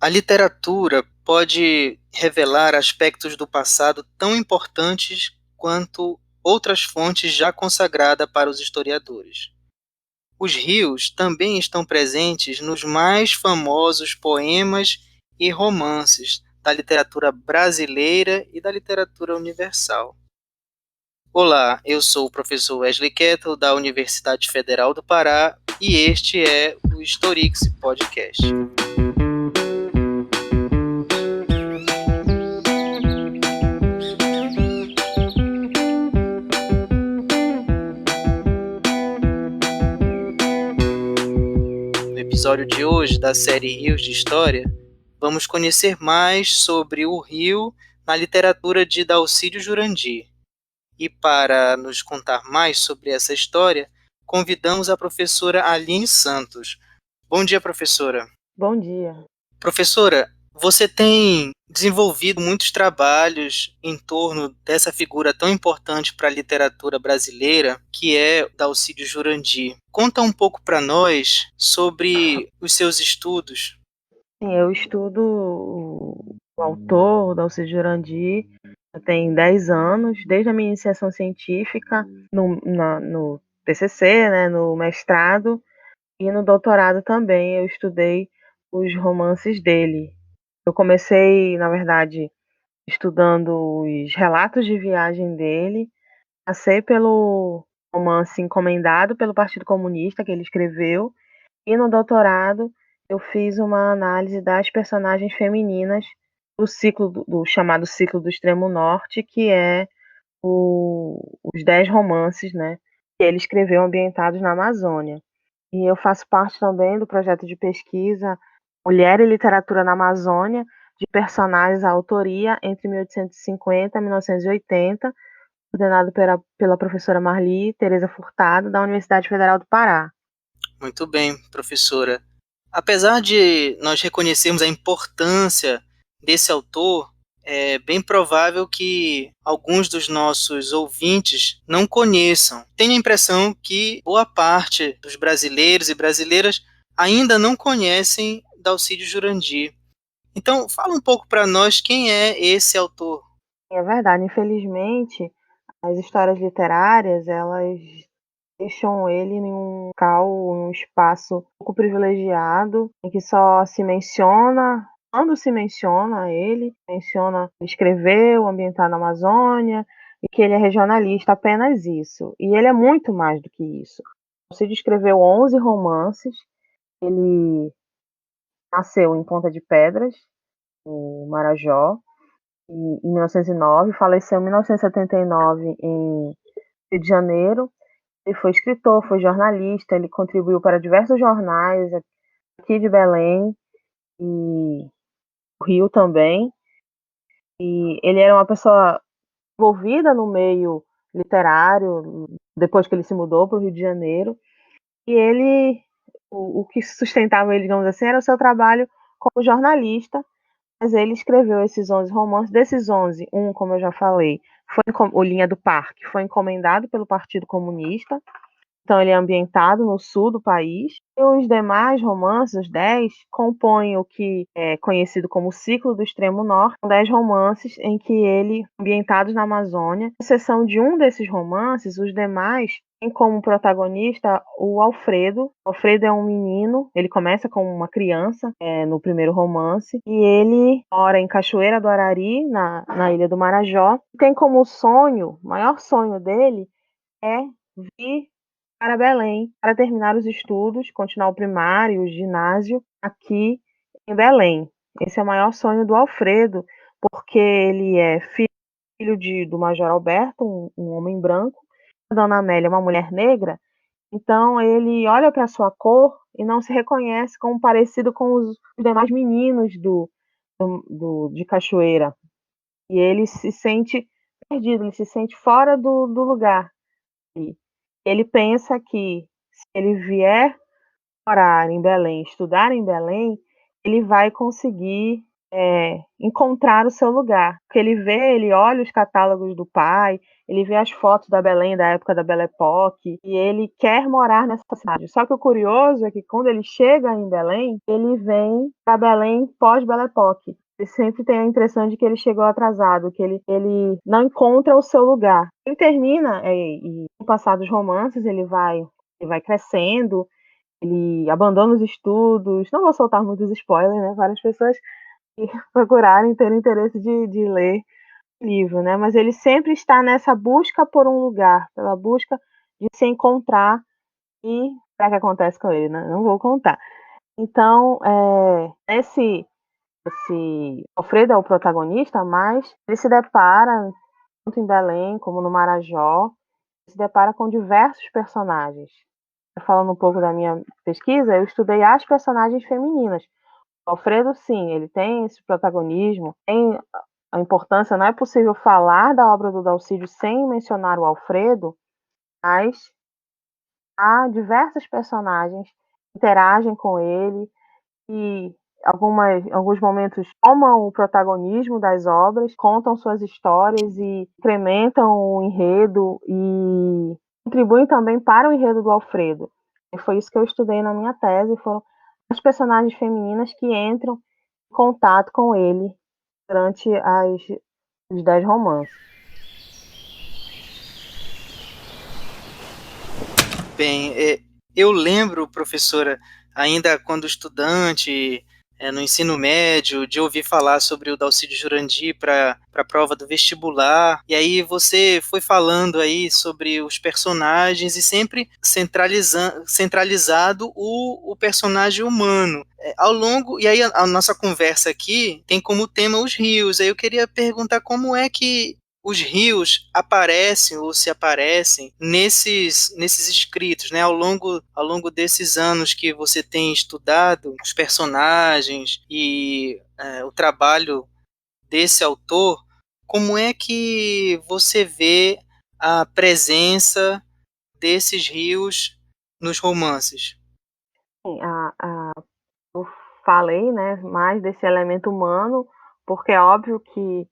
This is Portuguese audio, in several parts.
A literatura pode revelar aspectos do passado tão importantes quanto outras fontes já consagradas para os historiadores. Os rios também estão presentes nos mais famosos poemas e romances da literatura brasileira e da literatura universal. Olá, eu sou o professor Wesley Kettle, da Universidade Federal do Pará, e este é o Historix Podcast. No episódio de hoje da série Rios de História, vamos conhecer mais sobre o rio na literatura de Dalcídio Jurandir. E para nos contar mais sobre essa história, convidamos a professora Aline Santos. Bom dia, professora. Bom dia. Professora, você tem desenvolvido muitos trabalhos em torno dessa figura tão importante para a literatura brasileira, que é Dalcídio Jurandir. Conta um pouco para nós sobre os seus estudos. Sim, eu estudo o autor, Dalcídio Jurandir, tem 10 anos, desde a minha iniciação científica, no TCC, né, no mestrado, e no doutorado também eu estudei os romances dele. Eu comecei, na verdade, estudando os relatos de viagem dele, passei pelo romance Encomendado pelo Partido Comunista, que ele escreveu, e no doutorado eu fiz uma análise das personagens femininas do ciclo do chamado ciclo do Extremo Norte, que é os 10 romances, né, que ele escreveu ambientados na Amazônia. E eu faço parte também do projeto de pesquisa Mulher e Literatura na Amazônia, de personagens à autoria entre 1850 e 1980, coordenado pela professora Marli Tereza Furtado, da Universidade Federal do Pará. Muito bem, professora. Apesar de nós reconhecermos a importância desse autor, é bem provável que alguns dos nossos ouvintes não conheçam. Tenho a impressão que boa parte dos brasileiros e brasileiras ainda não conhecem Dalcídio Jurandir. Então, fala um pouco para nós quem é esse autor. É verdade, infelizmente, as histórias literárias, elas deixam ele em um local, um espaço pouco privilegiado, em que só se menciona, quando se menciona ele, menciona que escreveu, ambientado na Amazônia, e que ele é regionalista, apenas isso. E ele é muito mais do que isso. Você escreveu 11 romances, ele nasceu em Ponta de Pedras, no Marajó, em 1909, faleceu em 1979 em Rio de Janeiro. Ele foi escritor, foi jornalista, ele contribuiu para diversos jornais aqui de Belém e do Rio também. E ele era uma pessoa envolvida no meio literário, depois que ele se mudou para o Rio de Janeiro. E ele, o que sustentava ele, digamos assim, era o seu trabalho como jornalista. Mas ele escreveu esses 11 romances. Desses 11, como eu já falei, foi o Linha do Parque, foi encomendado pelo Partido Comunista. Então, ele é ambientado no sul do país. E os demais romances, os 10, compõem o que é conhecido como Ciclo do Extremo Norte. São 10 romances em que ele, ambientados na Amazônia. Com exceção de um desses romances, os demais têm como protagonista o Alfredo. O Alfredo é um menino, ele começa como uma criança no primeiro romance, e ele mora em Cachoeira do Arari, na ilha do Marajó. Tem como sonho, o maior sonho dele é vir para Belém, para terminar os estudos, continuar o primário, o ginásio, aqui em Belém. Esse é o maior sonho do Alfredo, porque ele é filho do Major Alberto, um homem branco, a Dona Amélia é uma mulher negra, então ele olha para sua cor e não se reconhece como parecido com os demais meninos de Cachoeira. E ele se sente perdido, ele se sente fora do lugar. Ele pensa que se ele vier morar em Belém, estudar em Belém, ele vai conseguir encontrar o seu lugar. Porque ele olha os catálogos do pai, ele vê as fotos da Belém da época da Belle Époque e ele quer morar nessa cidade. Só que o curioso é que quando ele chega em Belém, ele vem para Belém pós-Belle Époque. Ele sempre tem a impressão de que ele chegou atrasado, que ele não encontra o seu lugar. Ele termina, e no passar dos romances, ele vai crescendo, ele abandona os estudos. Não vou soltar muitos spoilers, né? Várias pessoas que procurarem ter interesse de ler o livro, né? Mas ele sempre está nessa busca por um lugar, pela busca de se encontrar. E o que acontece com ele, né? Não vou contar. Então, esse Alfredo é o protagonista, mas ele se depara, tanto em Belém como no Marajó, se depara com diversos personagens. Falando um pouco da minha pesquisa, eu estudei as personagens femininas. O Alfredo, sim, ele tem esse protagonismo, tem a importância. Não é possível falar da obra do Dalcídio sem mencionar o Alfredo, mas há diversas personagens que interagem com ele e alguns momentos tomam o protagonismo das obras, contam suas histórias e incrementam o enredo e contribuem também para o enredo do Alfredo. E foi isso que eu estudei na minha tese, foram as personagens femininas que entram em contato com ele durante os 10 romances. Bem, eu lembro, professora, ainda quando estudante, no ensino médio, de ouvir falar sobre o Dalcídio Jurandir para a prova do vestibular, e aí você foi falando aí sobre os personagens e sempre centralizado o personagem humano. Ao longo, e aí a nossa conversa aqui tem como tema os rios, aí eu queria perguntar como é que os rios aparecem ou se aparecem nesses escritos, né? Ao longo desses anos que você tem estudado os personagens e o trabalho desse autor, como é que você vê a presença desses rios nos romances? Sim, eu falei, né, mais desse elemento humano, porque é óbvio que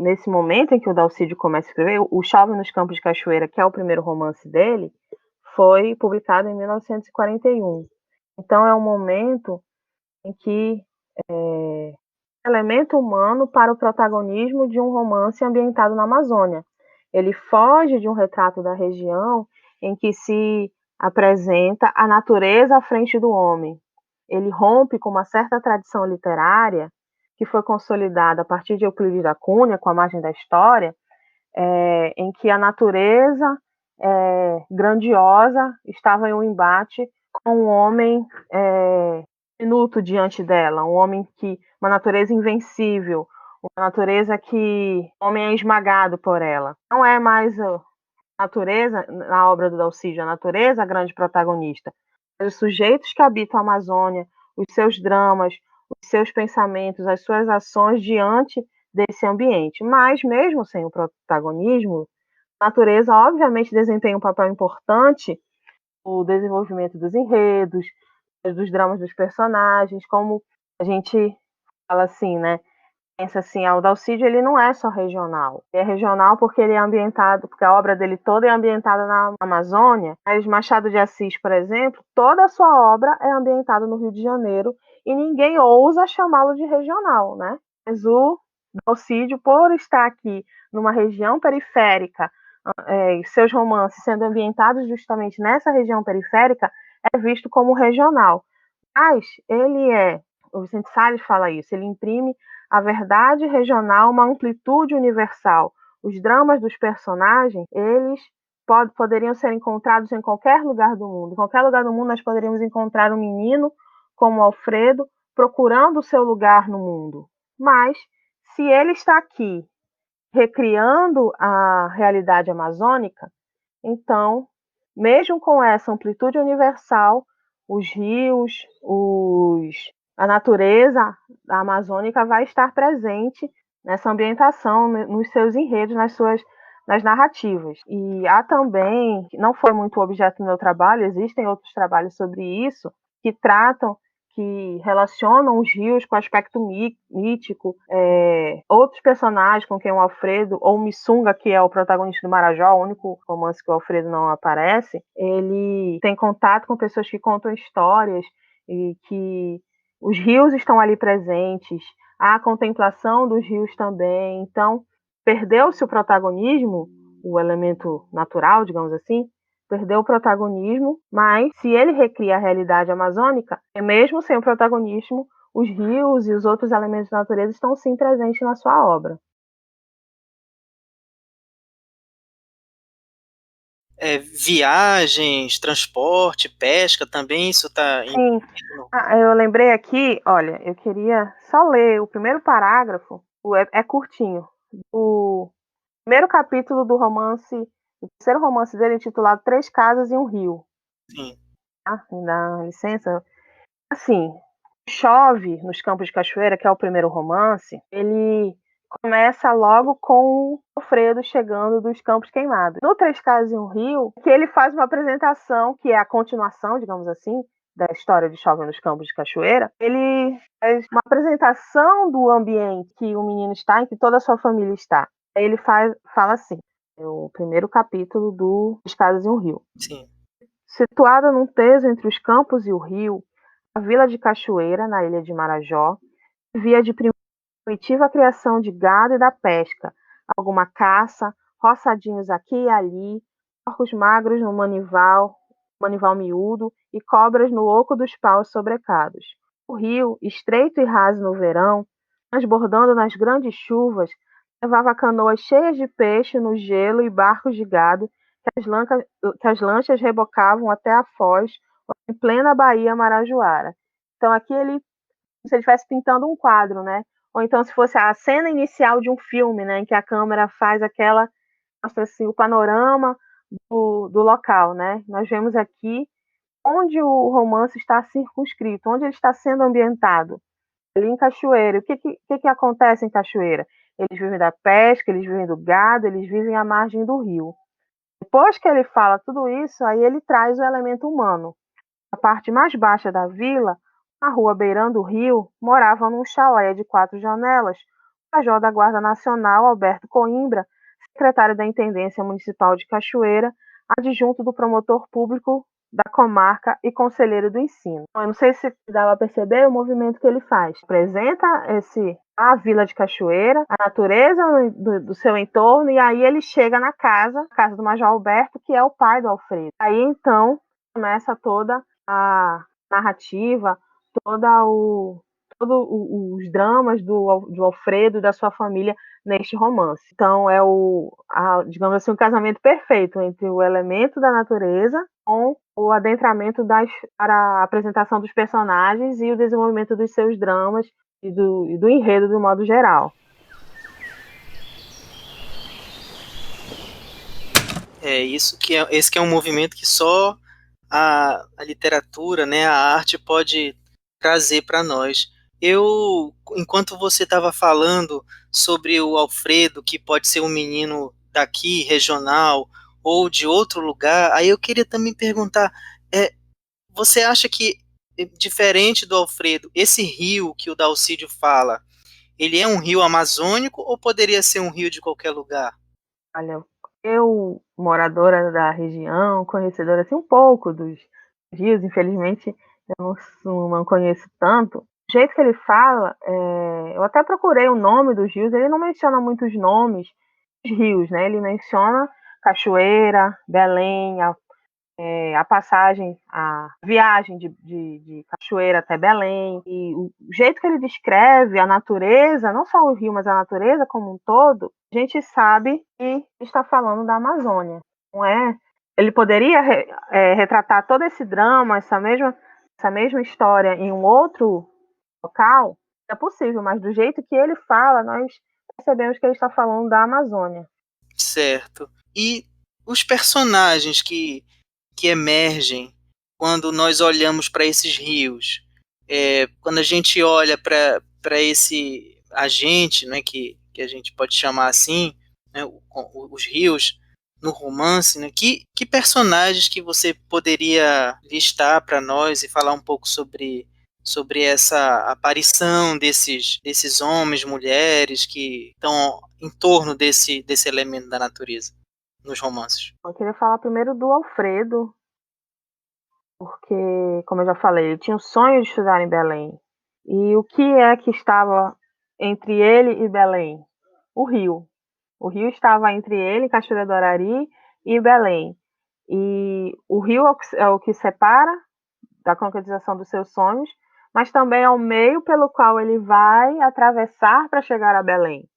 nesse momento em que o Dalcídio começa a escrever, o Chove nos Campos de Cachoeira, que é o primeiro romance dele, foi publicado em 1941. Então é um momento em que elemento humano para o protagonismo de um romance ambientado na Amazônia. Ele foge de um retrato da região em que se apresenta a natureza à frente do homem. Ele rompe com uma certa tradição literária que foi consolidada a partir de Euclides da Cunha, com a margem da história, em que a natureza grandiosa estava em um embate com um homem minuto diante dela, uma natureza invencível, uma natureza que o homem é esmagado por ela. Não é mais a natureza, na obra do Dalcídio, a natureza a grande protagonista, mas os sujeitos que habitam a Amazônia, os seus dramas, os seus pensamentos, as suas ações diante desse ambiente. Mas mesmo sem o protagonismo, a natureza obviamente desempenha um papel importante no desenvolvimento dos enredos, dos dramas dos personagens, como a gente fala assim, né? Pensa assim, o Dalcídio ele não é só regional. Ele é regional porque ele é ambientado, porque a obra dele toda é ambientada na Amazônia. Mas Machado de Assis, por exemplo, toda a sua obra é ambientada no Rio de Janeiro e ninguém ousa chamá-lo de regional, né? Mas o Dalcídio, por estar aqui numa região periférica, seus romances sendo ambientados justamente nessa região periférica, é visto como regional. Mas o Vicente Salles fala isso, ele imprime a verdade regional, uma amplitude universal. Os dramas dos personagens, eles poderiam ser encontrados em qualquer lugar do mundo. Em qualquer lugar do mundo nós poderíamos encontrar um menino como Alfredo procurando o seu lugar no mundo. Mas se ele está aqui recriando a realidade amazônica, então, mesmo com essa amplitude universal, os rios, a natureza amazônica vai estar presente nessa ambientação, nos seus enredos, nas narrativas. E há também, não foi muito objeto do meu trabalho, existem outros trabalhos sobre isso, que tratam que relacionam os rios com o aspecto mítico. Outros personagens com quem o Alfredo, ou o Missunga, que é o protagonista do Marajó, o único romance que o Alfredo não aparece, ele tem contato com pessoas que contam histórias e que os rios estão ali presentes, há a contemplação dos rios também. Então, perdeu-se o protagonismo, o elemento natural, digamos assim, perdeu o protagonismo, mas se ele recria a realidade amazônica, mesmo sem o protagonismo, os rios e os outros elementos da natureza estão sim presentes na sua obra. Viagens, transporte, pesca também, isso está Sim. incluído? Eu lembrei aqui, olha, eu queria só ler o primeiro parágrafo, é curtinho, o primeiro capítulo do romance, o terceiro romance dele, intitulado Três Casas e um Rio. Sim. Tá? Me dá licença. Assim, Chove nos Campos de Cachoeira, que é o primeiro romance, ele começa logo com o Alfredo chegando dos Campos Queimados. No Três Casas e um Rio, que ele faz uma apresentação, que é a continuação, digamos assim, da história de Chove nos Campos de Cachoeira, ele faz uma apresentação do ambiente que o menino está, em que toda a sua família está. Aí ele fala assim, é o primeiro capítulo do Três Casas e um Rio. Sim. Situada num teso entre os campos e o rio, a vila de Cachoeira, na ilha de Marajó, vivia de primitiva criação de gado e da pesca, alguma caça, roçadinhos aqui e ali, porcos magros no manival miúdo e cobras no oco dos paus sobrecados. O rio, estreito e raso no verão, transbordando nas grandes chuvas, levava canoas cheias de peixe no gelo e barcos de gado que as lanchas rebocavam até a foz, em plena Baía Marajoara. Então aqui ele, se ele estivesse pintando um quadro, né? Ou então se fosse a cena inicial de um filme, né, em que a câmera faz aquela, mostra assim, o panorama do local, né? Nós vemos aqui onde o romance está circunscrito, onde ele está sendo ambientado. Ali em Cachoeira. O que acontece em Cachoeira? Eles vivem da pesca, eles vivem do gado, eles vivem à margem do rio. Depois que ele fala tudo isso, aí ele traz o elemento humano. A parte mais baixa da vila, na rua beirando o rio, morava num chalé de 4 janelas o major da Guarda Nacional, Alberto Coimbra, secretário da Intendência Municipal de Cachoeira, adjunto do promotor público da comarca e conselheiro do ensino. Eu não sei se dá para perceber o movimento que ele faz. Apresenta a vila de Cachoeira, a natureza do seu entorno, e aí ele chega na casa do Major Alberto, que é o pai do Alfredo. Aí então começa toda a narrativa, todos os dramas do Alfredo e da sua família neste romance. Então é digamos assim, um casamento perfeito entre o elemento da natureza com o adentramento para a apresentação dos personagens e o desenvolvimento dos seus dramas e do enredo de modo geral. Esse que é um movimento que só a literatura, né, a arte pode trazer para nós. Enquanto você estava falando sobre o Alfredo, que pode ser um menino daqui, regional, ou de outro lugar, aí eu queria também perguntar, você acha que, diferente do Alfredo, esse rio que o Dalcídio fala, ele é um rio amazônico ou poderia ser um rio de qualquer lugar? Olha, eu, moradora da região, conhecedora assim, um pouco dos rios, infelizmente eu não conheço tanto. Do jeito que ele fala, eu até procurei o nome dos rios, ele não menciona muitos nomes dos rios, né? Ele menciona Cachoeira, Belém, a passagem, a viagem de Cachoeira até Belém. E o jeito que ele descreve a natureza, não só o rio, mas a natureza como um todo, a gente sabe que está falando da Amazônia, não é? Ele poderia retratar todo esse drama, essa mesma história em um outro local? É possível, mas do jeito que ele fala, nós percebemos que ele está falando da Amazônia. Certo. E os personagens que emergem quando nós olhamos para esses rios, quando a gente olha para esse agente, né, que a gente pode chamar assim, né, os rios no romance, né, que personagens que você poderia listar para nós e falar um pouco sobre essa aparição desses homens, mulheres que estão em torno desse elemento da natureza nos romances? Eu queria falar primeiro do Alfredo, porque, como eu já falei, ele tinha o sonho de estudar em Belém. E o que é que estava entre ele e Belém? O rio. O rio estava entre ele, Cachoeira do Arari, e Belém. E o rio é o que separa da concretização dos seus sonhos, mas também é o meio pelo qual ele vai atravessar para chegar a Belém.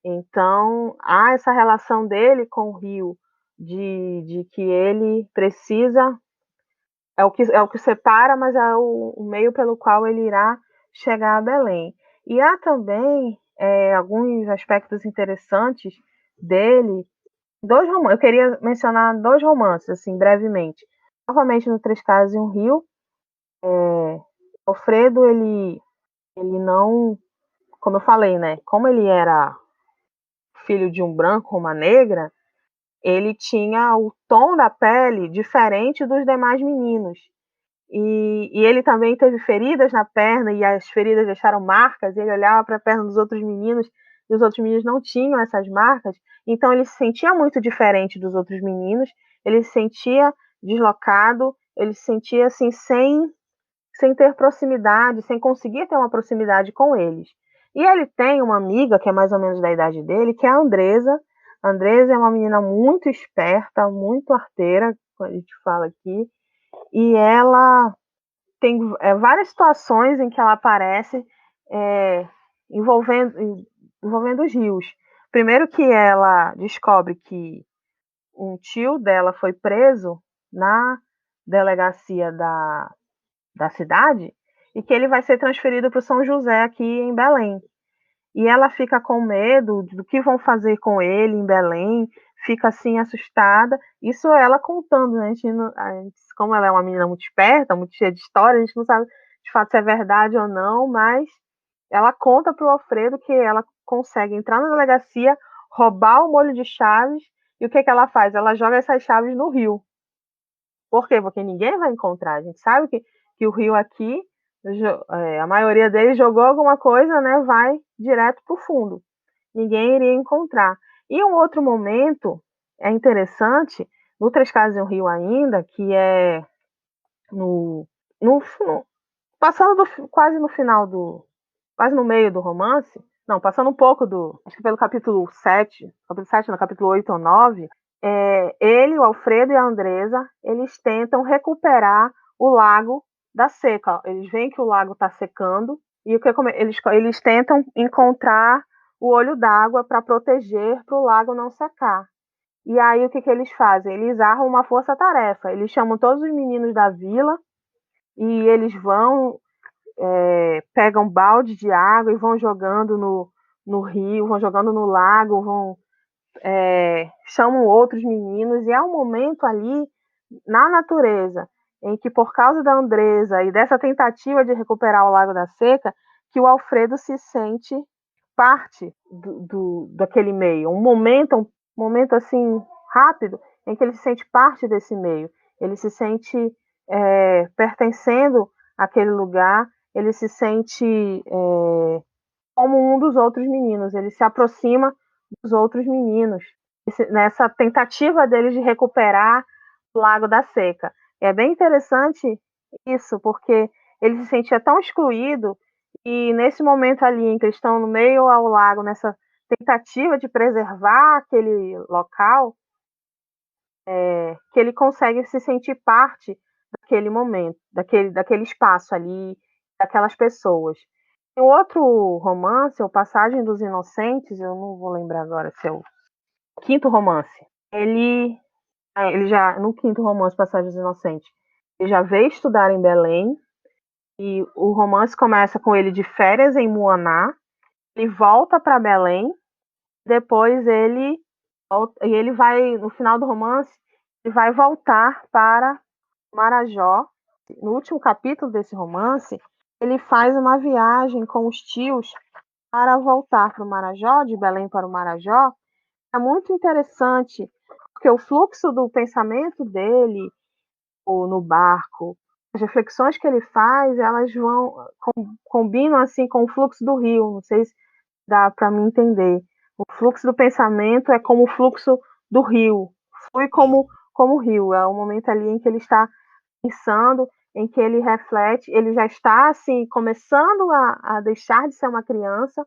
Então, há essa relação dele com o rio, de que ele precisa, é o que separa, mas é o meio pelo qual ele irá chegar a Belém. E há também alguns aspectos interessantes dele. Eu queria mencionar dois romances, assim, brevemente. Novamente, no Três Casas e um Rio, Alfredo, ele não, como eu falei, né? Como ele era filho de um branco, uma negra, ele tinha o tom da pele diferente dos demais meninos. E ele também teve feridas na perna, e as feridas deixaram marcas, e ele olhava para a perna dos outros meninos, e os outros meninos não tinham essas marcas, então ele se sentia muito diferente dos outros meninos, ele se sentia deslocado, ele se sentia assim, sem ter proximidade, sem conseguir ter uma proximidade com eles. E ele tem uma amiga, que é mais ou menos da idade dele, que é a Andresa. A Andresa é uma menina muito esperta, muito arteira, como a gente fala aqui, e ela tem várias situações em que ela aparece é, envolvendo os rios. Primeiro que ela descobre que um tio dela foi preso na delegacia da cidade e que ele vai ser transferido para o São José aqui em Belém. E ela fica com medo do que vão fazer com ele em Belém, fica assim assustada. Isso ela contando, né? Como ela é uma menina muito esperta, muito cheia de história, a gente não sabe de fato se é verdade ou não, mas ela conta para o Alfredo que ela consegue entrar na delegacia, roubar o molho de chaves, e o que ela faz? Ela joga essas chaves no rio. Por quê? Porque ninguém vai encontrar. A gente sabe que o rio aqui, a maioria deles jogou alguma coisa, né? Vai direto para o fundo. Ninguém iria encontrar. E um outro momento é interessante, no Três Casas e um Rio ainda, que é no, no passando quase no final quase no meio do romance, não, passando um pouco acho que pelo capítulo 7, no capítulo 8 ou 9, ele, o Alfredo e a Andresa, eles tentam recuperar o lago da seca. Eles veem que o lago está secando e eles tentam encontrar o olho d'água para proteger, para o lago não secar. E aí o que eles fazem? Eles armam uma força-tarefa. Eles chamam todos os meninos da vila e eles vão, pegam balde de água e vão jogando no rio, vão jogando no lago, chamam outros meninos, e há um momento ali na natureza em que, por causa da Andresa e dessa tentativa de recuperar o Lago da Seca, que o Alfredo se sente parte daquele meio, um momento assim rápido em que ele se sente parte desse meio, ele se sente pertencendo àquele lugar, ele se sente como um dos outros meninos, ele se aproxima dos outros meninos, nessa tentativa deles de recuperar o Lago da Seca. É bem interessante isso, porque ele se sentia tão excluído, e nesse momento ali em que eles estão no meio ao lago, nessa tentativa de preservar aquele local, que ele consegue se sentir parte daquele momento, daquele espaço ali, daquelas pessoas. O outro romance, O Passagem dos Inocentes, eu não vou lembrar agora se é o quinto romance. Ele já, no quinto romance, Passagem dos Inocentes, ele já veio estudar em Belém, e o romance começa com ele de férias em Muaná, ele volta para Belém, depois ele vai, no final do romance, ele vai voltar para Marajó. No último capítulo desse romance, ele faz uma viagem com os tios para voltar para o Marajó, de Belém para o Marajó. É muito interessante, porque o fluxo do pensamento dele, ou no barco, as reflexões que ele faz, elas combinam assim com o fluxo do rio, não sei se dá para me entender. O fluxo do pensamento é como o fluxo do rio, flui como o rio, é o momento ali em que ele está pensando, em que ele reflete, ele já está assim começando a deixar de ser uma criança.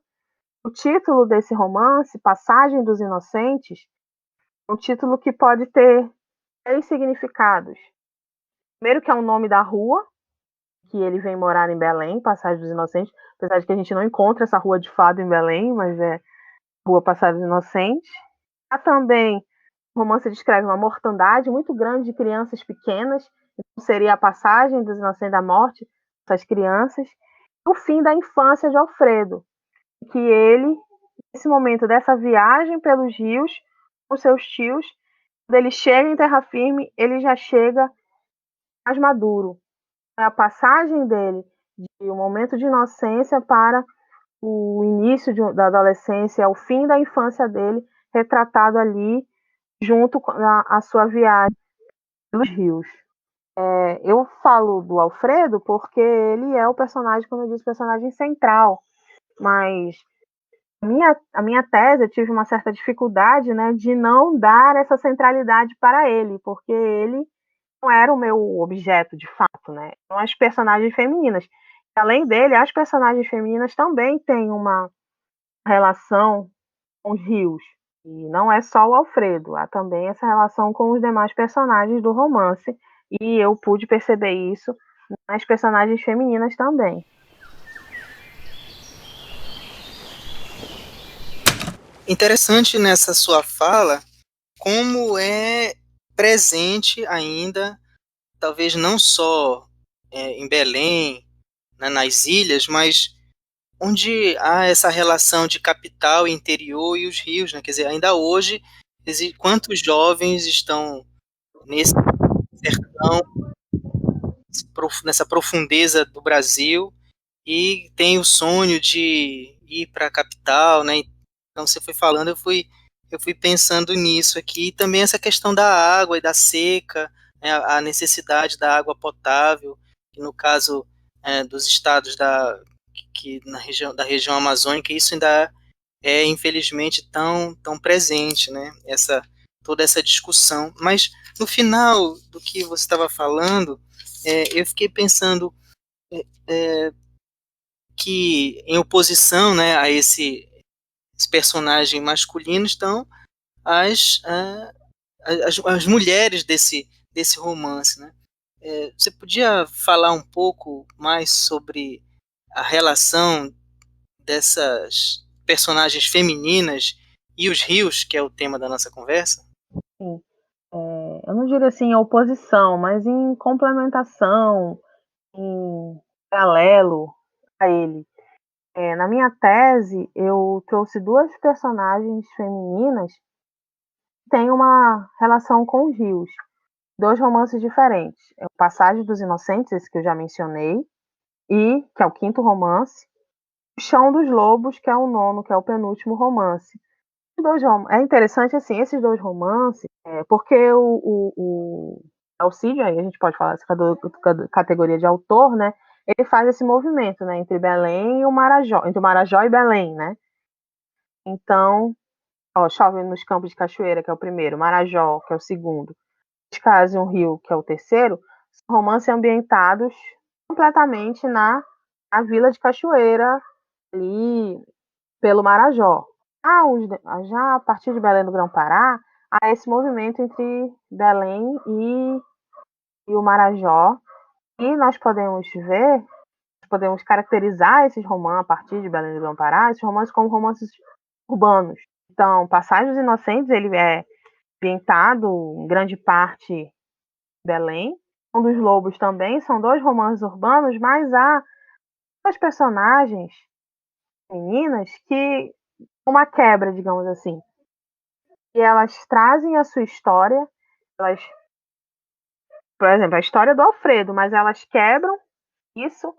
O título desse romance, Passagem dos Inocentes, é um título que pode ter 3 significados. Primeiro, que é o nome da rua, que ele vem morar em Belém, Passagem dos Inocentes, apesar de que a gente não encontra essa rua de fato em Belém, mas é Rua Passagem dos Inocentes. Há também, o romance descreve uma mortandade muito grande de crianças pequenas, então seria a passagem dos inocentes da morte, essas crianças, e o fim da infância de Alfredo, que ele, nesse momento dessa viagem pelos rios, com seus tios, quando ele chega em terra firme, ele já chega mais maduro. É a passagem dele de um momento de inocência para o início da adolescência, o fim da infância dele, retratado ali junto com a sua viagem pelos rios. Eu falo do Alfredo porque ele é o personagem, como eu disse, personagem central, mas a minha tese, eu tive uma certa dificuldade, né, de não dar essa centralidade para ele, porque ele não era o meu objeto, de fato, né? São as personagens femininas. Além dele, as personagens femininas também têm uma relação com os rios. E não é só o Alfredo, há também essa relação com os demais personagens do romance. E eu pude perceber isso nas personagens femininas também. Interessante nessa sua fala como é presente ainda, talvez não só em Belém, né, nas ilhas, mas onde há essa relação de capital, interior e os rios, né? Quer dizer, ainda hoje, quantos jovens estão nesse sertão, nessa profundeza do Brasil, e tem o sonho de ir para a capital, né? Então você foi falando, eu fui pensando nisso aqui, e também essa questão da água e da seca, né, a necessidade da água potável, que no caso dos estados da região amazônica, isso ainda é infelizmente tão presente, né? Toda essa discussão. Mas no final do que você estava falando, eu fiquei pensando é, que em oposição, né, a esse personagem masculino estão as, as mulheres desse romance, né? Você podia falar um pouco mais sobre a relação dessas personagens femininas e os rios, que é o tema da nossa conversa? Sim. Eu não diria assim em oposição, mas em complementação, em paralelo a ele. Na minha tese, eu trouxe duas personagens femininas que têm uma relação com os rios. Dois romances diferentes. É o Passagem dos Inocentes, esse que eu já mencionei, e que é o quinto romance. O Chão dos Lobos, que é o nono, que é o penúltimo romance. É interessante, assim, esses dois romances, porque o Alcide, aí a gente pode falar essa categoria de autor, né? Ele faz esse movimento, né, entre Belém e o Marajó, entre o Marajó e Belém, né? Então, Chove nos Campos de Cachoeira, que é o primeiro, Marajó, que é o segundo, Casas e um Rio, que é o terceiro, são romances ambientados completamente na Vila de Cachoeira, ali pelo Marajó. Já a partir de Belém do Grão-Pará, há esse movimento entre Belém e o Marajó, e nós podemos caracterizar esses romances a partir de Belém do Grão-Pará, esses romances como romances urbanos. Então, Passagem dos Inocentes, ele é ambientado em grande parte em Belém. Um dos Lobos também são dois romances urbanos, mas há duas personagens meninas que uma quebra, digamos assim. E elas trazem a sua história, elas, por exemplo, a história do Alfredo, mas elas quebram isso,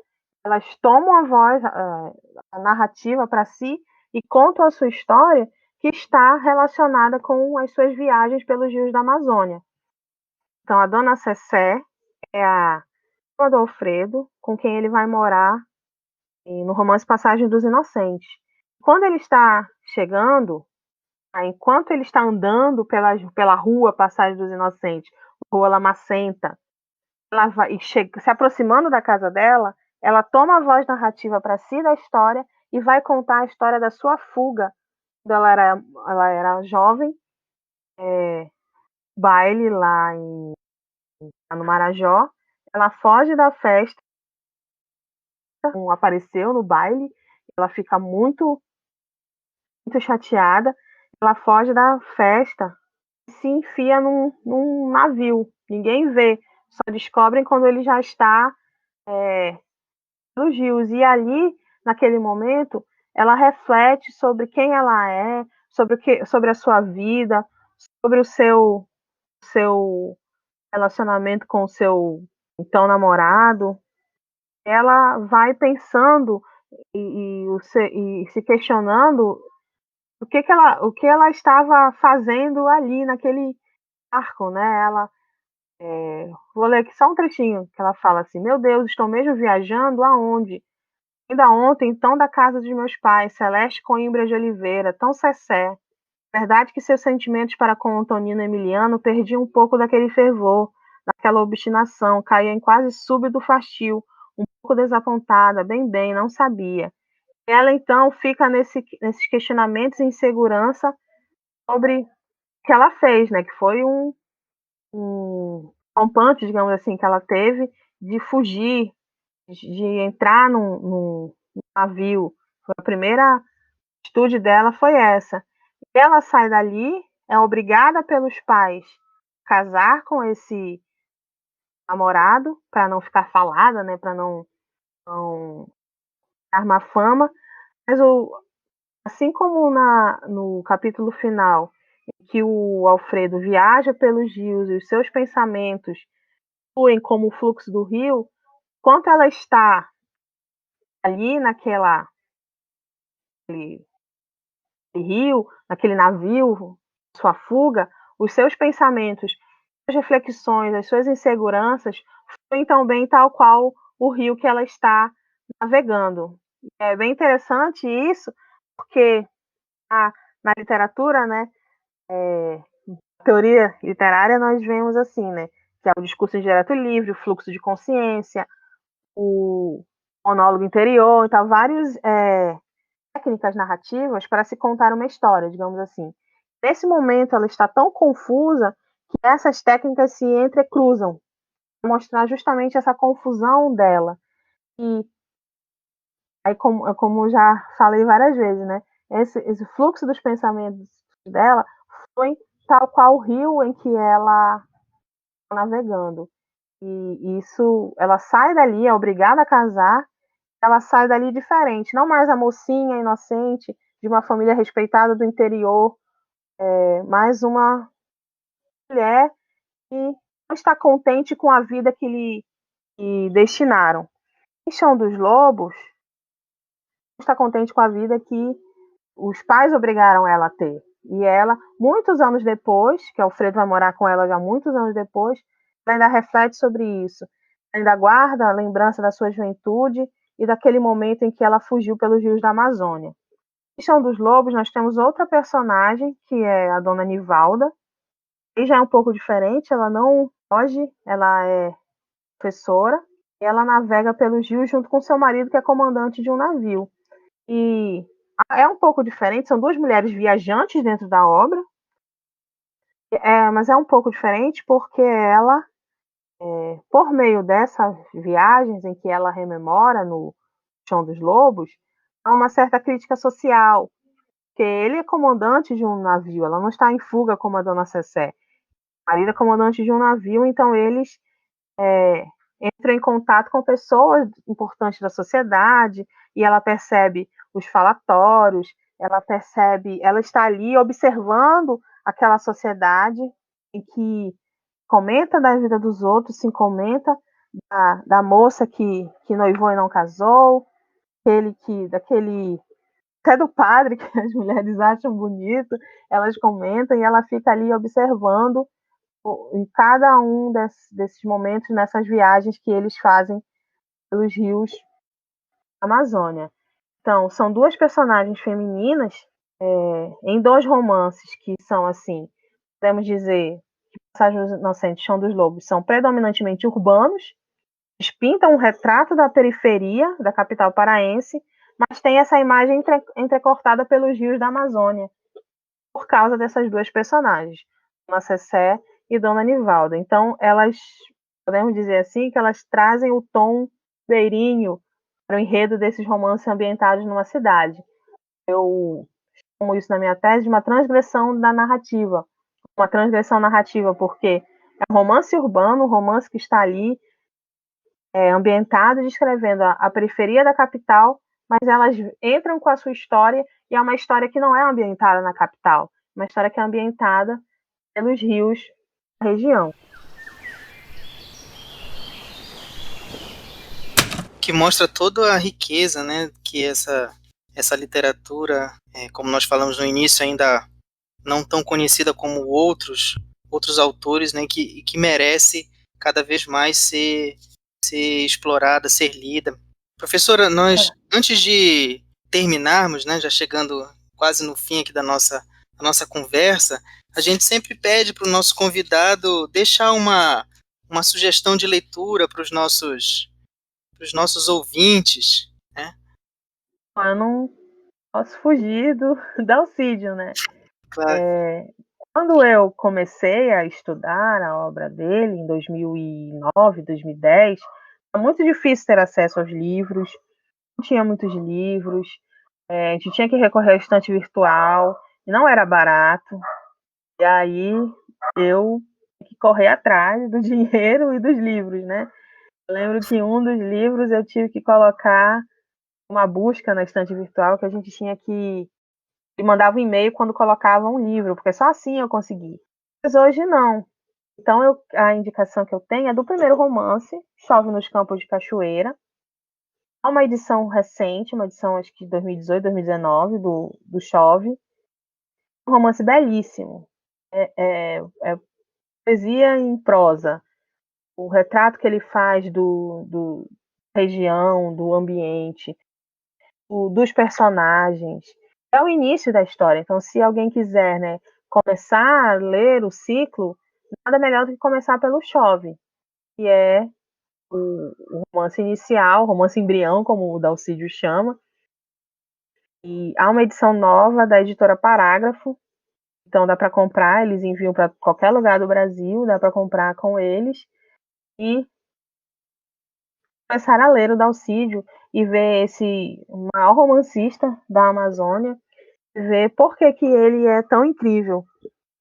elas tomam a voz, a narrativa para si e contam a sua história que está relacionada com as suas viagens pelos rios da Amazônia. Então, a Dona Cessé é a do Alfredo, com quem ele vai morar no romance Passagem dos Inocentes. Quando ele está chegando, enquanto ele está andando pela rua Passagem dos Inocentes, rua Lamacenta, ela vai, e chega, se aproximando da casa dela, ela toma a voz narrativa para si da história e vai contar a história da sua fuga. Ela era jovem, baile lá no Marajó, ela foge da festa, apareceu no baile, ela fica muito, muito chateada, ela foge da festa e se enfia num navio. Ninguém vê, só descobrem quando ele já está nos rios. E ali, naquele momento, ela reflete sobre quem ela é, sobre a sua vida, sobre o seu relacionamento com o seu então namorado. Ela vai pensando e se questionando o que ela estava fazendo ali naquele arco, né? Vou ler aqui só um trechinho que ela fala assim: Meu Deus, estou mesmo viajando aonde? Ainda ontem, tão da casa dos meus pais, Celeste Coimbra de Oliveira, tão Cessé. Verdade que seus sentimentos para com Antonino Emiliano perdiam um pouco daquele fervor, daquela obstinação, caía em quase súbito fastio, um pouco desapontada, bem, não sabia. Ela então fica nesses questionamentos e insegurança sobre o que ela fez, né? Que foi um rompante, digamos assim, que ela teve de fugir, de entrar num navio. A primeira atitude dela foi essa. Ela sai dali, é obrigada pelos pais a casar com esse namorado, para não ficar falada, né, para não dar má fama. Mas assim como no capítulo final, em que o Alfredo viaja pelos rios e os seus pensamentos fluem como o fluxo do rio, enquanto ela está ali naquele rio, naquele navio, sua fuga, os seus pensamentos, as reflexões, as suas inseguranças fluem também tal qual o rio que ela está navegando. É bem interessante isso, porque na literatura, né, teoria literária, nós vemos assim, né, que é o discurso indireto livre, o fluxo de consciência, o monólogo interior, então vários técnicas narrativas para se contar uma história, digamos assim. Nesse momento, ela está tão confusa que essas técnicas se entrecruzam, para mostrar justamente essa confusão dela. E aí, como já falei várias vezes, né? Esse fluxo dos pensamentos dela foi tal qual o rio em que ela está navegando. E isso, ela sai dali, é obrigada a casar, ela sai dali diferente, não mais a mocinha inocente de uma família respeitada do interior, mais uma mulher que não está contente com a vida que lhe destinaram. Em Chão dos Lobos, não está contente com a vida que os pais obrigaram ela a ter. E ela, muitos anos depois, que Alfredo vai morar com ela já muitos anos depois, ela ainda reflete sobre isso. Ainda guarda a lembrança da sua juventude e daquele momento em que ela fugiu pelos rios da Amazônia. Em Chão dos Lobos, nós temos outra personagem, que é a dona Nivalda, e já é um pouco diferente, ela não foge, ela é professora, e ela navega pelos rios junto com seu marido, que é comandante de um navio. E é um pouco diferente, são duas mulheres viajantes dentro da obra, mas é um pouco diferente porque ela, por meio dessas viagens em que ela rememora no Chão dos Lobos, há uma certa crítica social, porque ele é comandante de um navio, ela não está em fuga como a dona Cessé. O marido é comandante de um navio, então eles entram em contato com pessoas importantes da sociedade e ela percebe os falatórios, ela está ali observando aquela sociedade em que comenta da vida dos outros, se comenta da moça que noivou e não casou, daquele até do padre que as mulheres acham bonito, elas comentam e ela fica ali observando em cada um desses momentos, nessas viagens que eles fazem pelos rios da Amazônia. Então, são duas personagens femininas em dois romances que são, assim, podemos dizer, que Passagens Inocentes e Chão dos Lobos são predominantemente urbanos, eles pintam um retrato da periferia da capital paraense, mas tem essa imagem entrecortada pelos rios da Amazônia, por causa dessas duas personagens, Dona Cessé e Dona Nivalda. Então, elas, podemos dizer assim, que elas trazem o tom beirinho para o enredo desses romances ambientados numa cidade. Eu chamo isso na minha tese de uma transgressão da narrativa. Uma transgressão narrativa porque é um romance urbano, um romance que está ali ambientado, descrevendo a periferia da capital, mas elas entram com a sua história e é uma história que não é ambientada na capital, uma história que é ambientada pelos rios da região. Que mostra toda a riqueza, né, que essa literatura, como nós falamos no início, ainda não tão conhecida como outros autores, né, que merece cada vez mais ser explorada, ser lida. Professora, nós, antes de terminarmos, né, já chegando quase no fim aqui da nossa conversa, a gente sempre pede para o nosso convidado deixar uma sugestão de leitura para os nossos ouvintes, né? Eu não posso fugir do Dalcídio, né? Claro. Quando eu comecei a estudar a obra dele, em 2009, 2010, era muito difícil ter acesso aos livros, não tinha muitos livros, a gente tinha que recorrer ao estante virtual, e não era barato, e aí eu tinha que correr atrás do dinheiro e dos livros, né? Eu lembro que um dos livros eu tive que colocar uma busca na estante virtual que a gente tinha que mandava um e-mail quando colocava um livro, porque só assim eu consegui. Mas hoje não. Então a indicação que eu tenho é do primeiro romance, Chove nos Campos de Cachoeira. Há uma edição recente, uma edição acho que de 2018, 2019, do Chove. Um romance belíssimo. É poesia em prosa. O retrato que ele faz do região, do ambiente, dos personagens. É o início da história. Então, se alguém quiser, né, começar a ler o ciclo, nada melhor do que começar pelo Chove, que é o romance inicial, o romance embrião, como o Dalcídio chama. E há uma edição nova da editora Parágrafo, então dá para comprar, eles enviam para qualquer lugar do Brasil, dá para comprar com eles e começar a ler o Dalcídio e ver esse maior romancista da Amazônia, ver por que ele é tão incrível,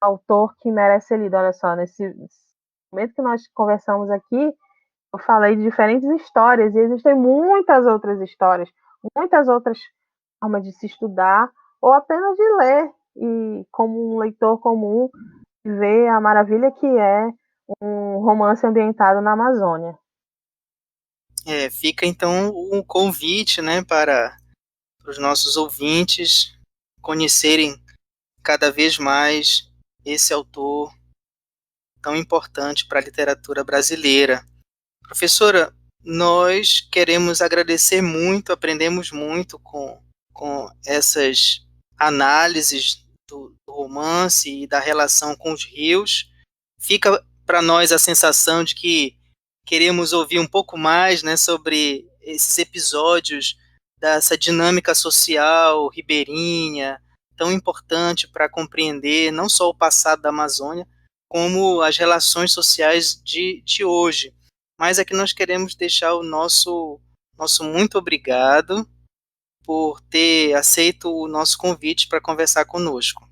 autor que merece ser lido. Olha só, nesse momento que nós conversamos aqui, eu falei de diferentes histórias e existem muitas outras histórias, muitas outras formas de se estudar ou apenas de ler e como um leitor comum ver a maravilha que é um romance ambientado na Amazônia. Fica então um convite, né, para os nossos ouvintes conhecerem cada vez mais esse autor tão importante para a literatura brasileira. Professora, nós queremos agradecer muito, aprendemos muito com essas análises do romance e da relação com os rios. Fica para nós a sensação de que queremos ouvir um pouco mais, né, sobre esses episódios dessa dinâmica social ribeirinha, tão importante para compreender não só o passado da Amazônia, como as relações sociais de hoje. Mas aqui nós queremos deixar o nosso muito obrigado por ter aceito o nosso convite para conversar conosco.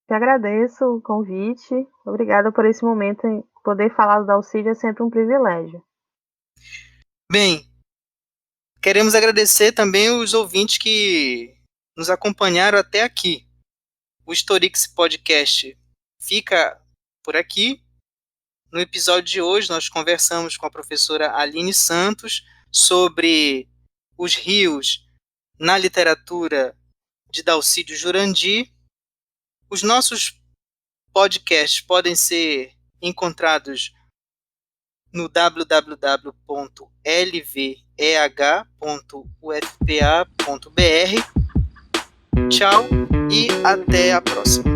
Eu agradeço o convite, obrigada por esse momento. Poder falar do Dalcídio é sempre um privilégio. Bem, queremos agradecer também os ouvintes que nos acompanharam até aqui. O Historix Podcast fica por aqui. No episódio de hoje, nós conversamos com a professora Aline Santos sobre os rios na literatura de Dalcídio Jurandir. Os nossos podcasts podem ser encontrados no www.lveh.ufpa.br. Tchau e até a próxima.